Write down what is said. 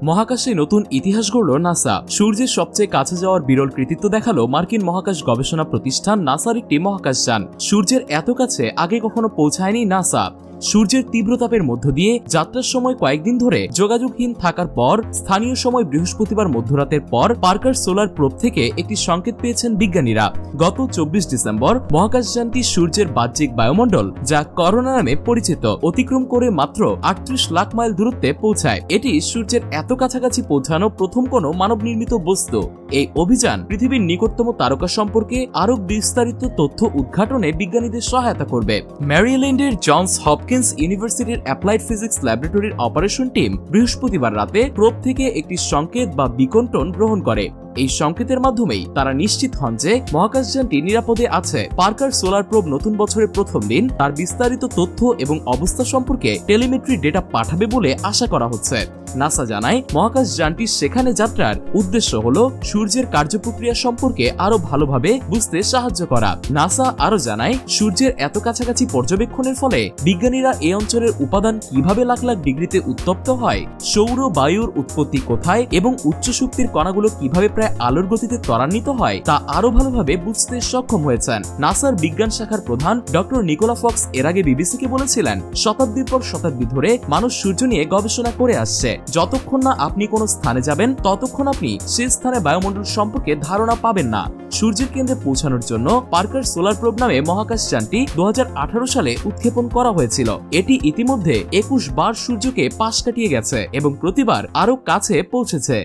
মহাকাশে নতুন ইতিহাস গড়ল নাসা। সূর্যের সবচেয়ে কাছে যাওয়ার বিরল কৃতিত্ব দেখালো মার্কিন মহাকাশ গবেষণা প্রতিষ্ঠান নাসার একটি মহাকাশযান। সূর্যের এত কাছে আগে কখনো পৌঁছায়নি নাসা। সূর্যের তীব্রতাপের মধ্য দিয়ে যাত্রার সময় কয়েকদিন ধরে যোগাযোগহীন থাকার পর স্থানীয় সময় বৃহস্পতিবার মধ্যরাতের পর পার্কার সোলার প্রোব থেকে একটি সংকেত পেয়েছেন বিজ্ঞানীরা। গত 24 ডিসেম্বর মহাকাশযানটি সূর্যের বাহ্যিক বায়ুমণ্ডল, যা করোনা নামে পরিচিত, অতিক্রম করে মাত্র 38 লাখ মাইল দূরত্বে পৌঁছায়। এটি সূর্যের এত কাছাকাছি পৌঁছানো প্রথম কোনো মানব নির্মিত বস্তু। এই অভিযান পৃথিবীর নিকটতম তারকা সম্পর্কে আরো বিস্তারিত তথ্য উদ্ঘাটনে বিজ্ঞানীদের সহায়তা করবে। ম্যারিল্যান্ডের জনস হপকিন্স ইউনিভার্সিটির অ্যাপ্লাইড ফিজিক্স ল্যাবরেটরির অপারেশন টিম বৃহস্পতিবার রাতে প্রোব থেকে একটি সংকেত বা বিকন টোন গ্রহণ করে। এই সংকেতের মাধ্যমেই তারা নিশ্চিত হন যে মহাকাশযানটি নিরাপদে আছে। পার্কার সোলার প্রোব নতুন বছরের প্রথম দিন তার বিস্তারিত তথ্য এবং অবস্থা সম্পর্কে টেলিমেট্রি ডেটা পাঠাবে বলে আশা করা হচ্ছে। নাসা জানায় মহাকাশযানটি সেখানে যাত্রার উদ্দেশ্য হল সূর্যের কার্যপ্রক্রিয়া সম্পর্কে আরো ভালোভাবে বুঝতে সাহায্য করা। নাসা আরো জানায় সূর্যের এত কাছাকাছি পর্যবেক্ষণের ফলে বিজ্ঞানীরা এই অঞ্চলের উপাদান কিভাবে লাখ লাখ ডিগ্রিতে উত্তপ্ত হয়, সৌর বায়ুর উৎপত্তি কোথায় এবং উচ্চ শক্তির কণাগুলো কিভাবে প্রায় আলোর গতিতে ত্বরান্বিত হয় তা আরো ভালোভাবে বুঝতে সক্ষম হয়েছেন। নাসার বিজ্ঞান শাখার প্রধান ডক্টর নিকোলা ফক্স এর আগে বিবিসিকে বলেছিলেন, শতাব্দীর পর শতাব্দী ধরে মানুষ সূর্য নিয়ে গবেষণা করে আসছে। যতক্ষণ না আপনি কোনো স্থানে যাবেন ততক্ষণ আপনি সেই স্থানে বায়ুমণ্ডল সম্পর্কে ধারণা পাবেন না। সূর্যের কেন্দ্রে পৌঁছানোর জন্য পার্কার সোলার প্রোব নামে মহাকাশযানটি 2018 সালে উৎক্ষেপণ করা হয়েছিল। এটি ইতিমধ্যে 21 বার সূর্যকে পাশ কাটিয়ে গেছে এবং প্রতিবার আরো কাছে পৌঁছেছে।